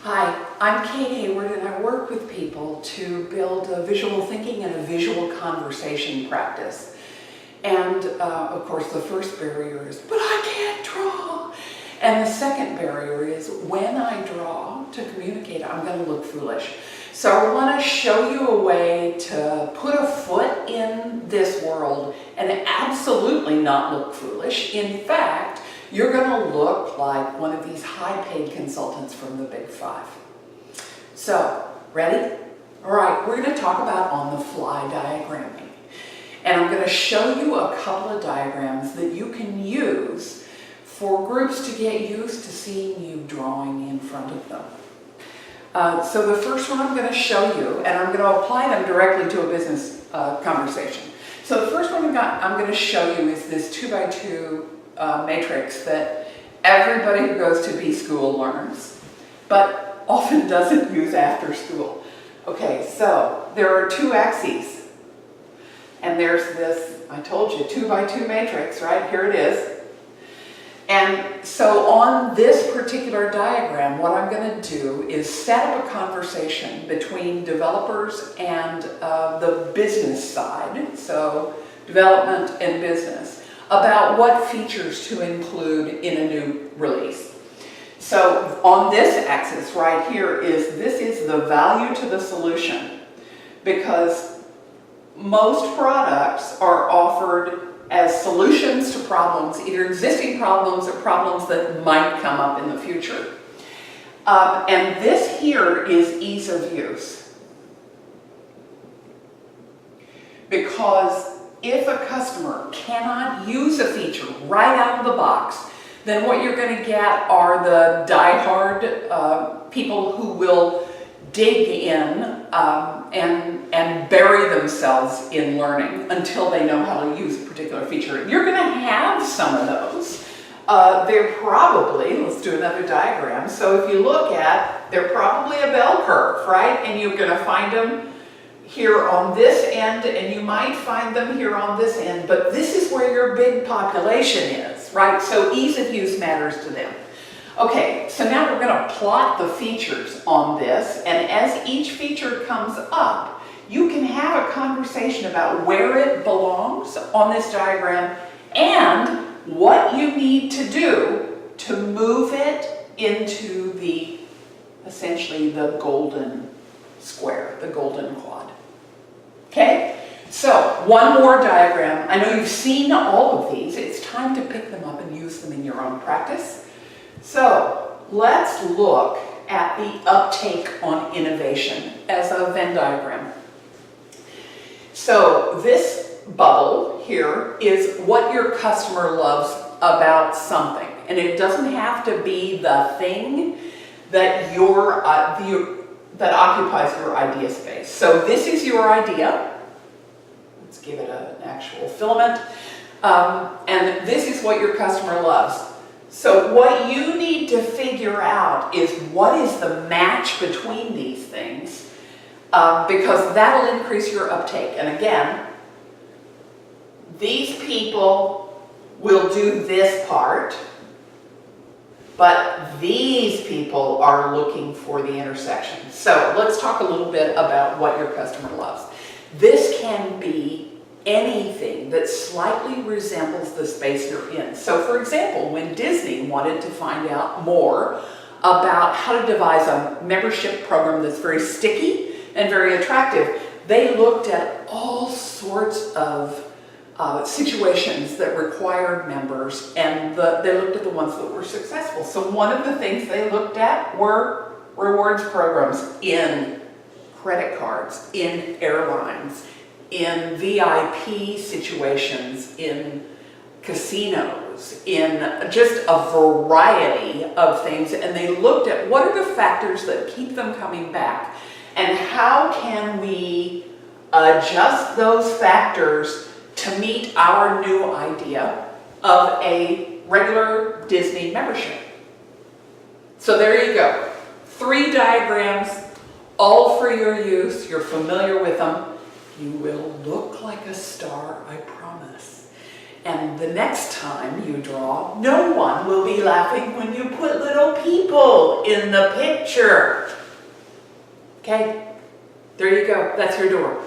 Hi, I'm Kate Hayward and I work with people to build a visual thinking and a visual conversation practice. And of course the first barrier is, but I can't draw. And the second barrier is, when I draw to communicate, I'm going to look foolish. So I want to show you a way to put a foot in this world and absolutely not look foolish. In fact, you're going to look like one of these high-paid consultants from the Big Five. So, ready? All right, we're going to talk about on-the-fly diagramming. And I'm going to show you a couple of diagrams that you can use for groups to get used to seeing you drawing in front of them. So the first one I'm going to show you, and I'm going to apply them directly to a business conversation. So the first one I'm going to show you is this 2x2 matrix that everybody who goes to B school learns, but often doesn't use after school. Okay, so there are two axes, and there's this, I told you, 2x2 matrix, right? Here it is. And so on this particular diagram, what I'm going to do is set up a conversation between developers and the business side, so development and business, about what features to include in a new release. So on this axis right here this is the value to the solution, because most products are offered as solutions to problems, either existing problems or problems that might come up in the future. And this here is ease of use. Because if a customer cannot use a feature right out of the box, then what you're going to get are the die-hard people who will dig in and bury themselves in learning until they know how to use a particular feature. You're going to have some of those. They're probably, let's do another diagram. So if you look at, they're probably a bell curve, right? And you're going to find them here on this end, and you might find them here on this end, but this is where your big population is, right? So ease of use matters to them. Okay, so now we're going to plot the features on this, and as each feature comes up, you can have a conversation about where it belongs on this diagram and what you need to do to move it into the, essentially the golden square, the golden quad. Okay, so one more diagram. I know you've seen all of these. It's time to pick them up and use them in your own practice. So let's look at the uptake on innovation as a Venn diagram. So this bubble here is what your customer loves about something. And it doesn't have to be the thing that that occupies your idea space. So this is your idea. Let's give it an actual filament. And this is what your customer loves. So what you need to figure out is what is the match between these things, because that'll increase your uptake. And again, these people will do this part, but these people are looking for the intersection. So let's talk a little bit about what your customer loves. This can be anything that slightly resembles the space you're in. So for example, when Disney wanted to find out more about how to devise a membership program that's very sticky and very attractive, they looked at all sorts of situations that required members, and they looked at the ones that were successful. So one of the things they looked at were rewards programs in credit cards, in airlines, in VIP situations, in casinos, in just a variety of things. And they looked at what are the factors that keep them coming back, and how can we adjust those factors to meet our new idea of a regular Disney membership. So there you go. 3 diagrams, all for your use. You're familiar with them. You will look like a star, I promise. And the next time you draw, no one will be laughing when you put little people in the picture. Okay, there you go. That's your door.